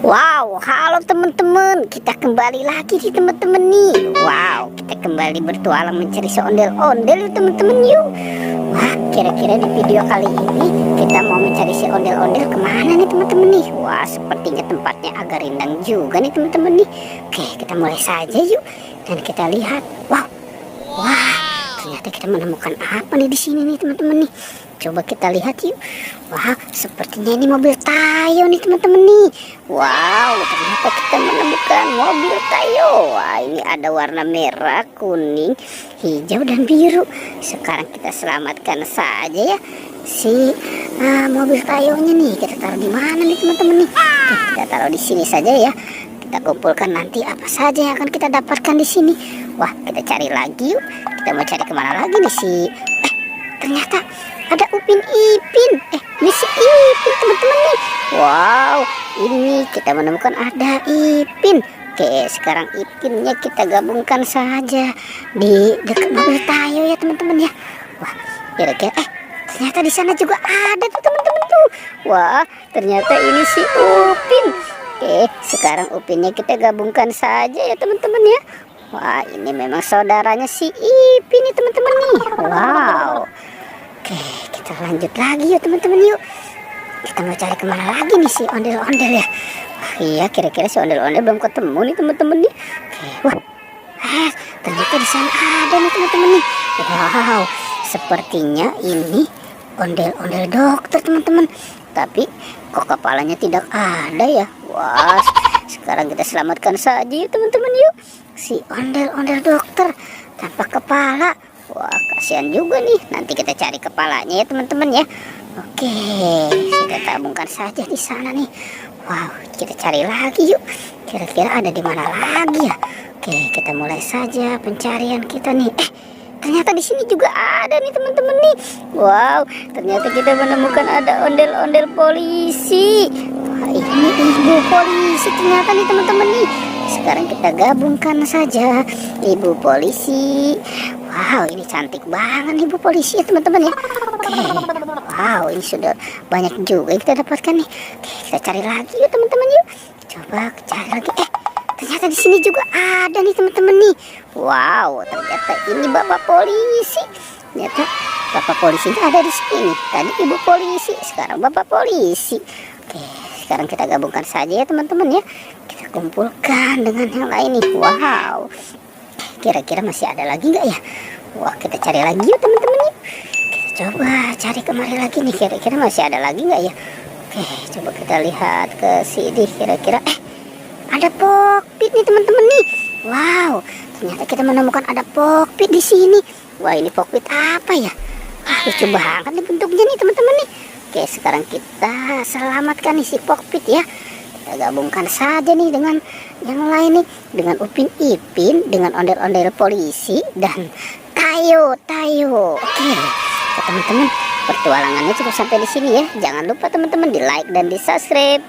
Wow, halo teman-teman, kita kembali lagi nih teman-teman nih. Wow, kita kembali bertualang mencari si ondel-ondel teman-teman yuk. Wah, kira-kira di video kali ini kita mau mencari si ondel-ondel kemana nih teman-teman nih? Wah, sepertinya tempatnya agak rindang juga nih teman-teman nih. Oke, kita mulai saja yuk dan kita lihat. Wow, ternyata kita menemukan apa nih di sini nih teman-teman nih. Coba kita lihat yuk. Wah, sepertinya ini mobil Tayo nih teman-teman nih. Wow, ternyata kita menemukan mobil Tayo. Wah, ini ada warna merah, kuning, hijau dan biru. Sekarang kita selamatkan saja ya si mobil Tayonya nih. Kita taruh di mana nih teman-teman nih? Oke, kita taruh di sini saja ya. Kita kumpulkan nanti apa saja yang akan kita dapatkan di sini. Wah, kita cari lagi yuk. Kita mau cari kemana lagi nih si? Ternyata ada Upin Ipin. Ini si Ipin teman-teman nih. Wow, ini kita menemukan ada Ipin. Oke, sekarang Ipinnya kita gabungkan saja di dekat mobil Tayo ya teman-teman ya. Wah, kira-kira ternyata di sana juga ada tuh teman-teman tuh. Wah, ternyata ini si Upin. Oke, sekarang Upinnya kita gabungkan saja ya teman-teman ya. Wah, ini memang saudaranya si Ipin nih teman-teman nih. Wow. Oke, kita lanjut lagi yuk teman-teman yuk. Kita mau cari kemana lagi nih si ondel-ondel ya. Wah, iya, kira-kira si ondel-ondel belum ketemu nih teman-teman nih. Oke, wah, ternyata di sana ada nih teman-teman nih. Wow, sepertinya ini ondel-ondel dokter teman-teman. Tapi kok kepalanya tidak ada ya. Wah, sekarang kita selamatkan saja yuk teman-teman yuk. Si ondel-ondel dokter tanpa kepala. Wah, kasihan juga nih. Nanti kita cari kepalanya ya teman-teman ya. Oke, kita tabungkan saja di sana nih. Wow, kita cari lagi yuk. Kira-kira ada di mana lagi ya? Oke, kita mulai saja pencarian kita nih. Ternyata di sini juga ada nih teman-teman nih. Wow, ternyata kita menemukan ada ondel-ondel polisi. Wah, ini ibu polisi ternyata nih teman-teman nih. Sekarang kita gabungkan saja ibu polisi. Wow, ini cantik banget ibu polisi ya teman-teman ya. Oke, wow, ini sudah banyak juga yang kita dapatkan nih. Oke, kita cari lagi yuk teman-teman yuk. Coba cari lagi. Ternyata di sini juga ada nih teman-teman nih. Wow, ternyata ini bapak polisi. Ternyata bapak polisinya ada di sini. Tadi ibu polisi, sekarang bapak polisi. Oke, sekarang kita gabungkan saja ya teman-teman ya. Kita kumpulkan dengan yang lain nih. Wow, kira-kira masih ada lagi nggak ya? Wah, kita cari lagi yuk teman-teman yuk. Kita coba cari kemari lagi nih. Kira-kira masih ada lagi nggak ya? Oke, coba kita lihat ke sini. Kira-kira ada kokpit nih teman-teman nih. Wow, ternyata kita menemukan ada kokpit di sini. Wah, ini kokpit apa ya? Lucu banget nih bentuknya nih teman-teman nih. Oke, sekarang kita selamatkan nih si kokpit ya. Kita gabungkan saja nih dengan yang lain nih, dengan Upin Ipin, dengan ondel-ondel polisi dan Tayo. Oke, teman-teman, pertualangannya cukup sampai di sini ya. Jangan lupa teman-teman di like dan di subscribe.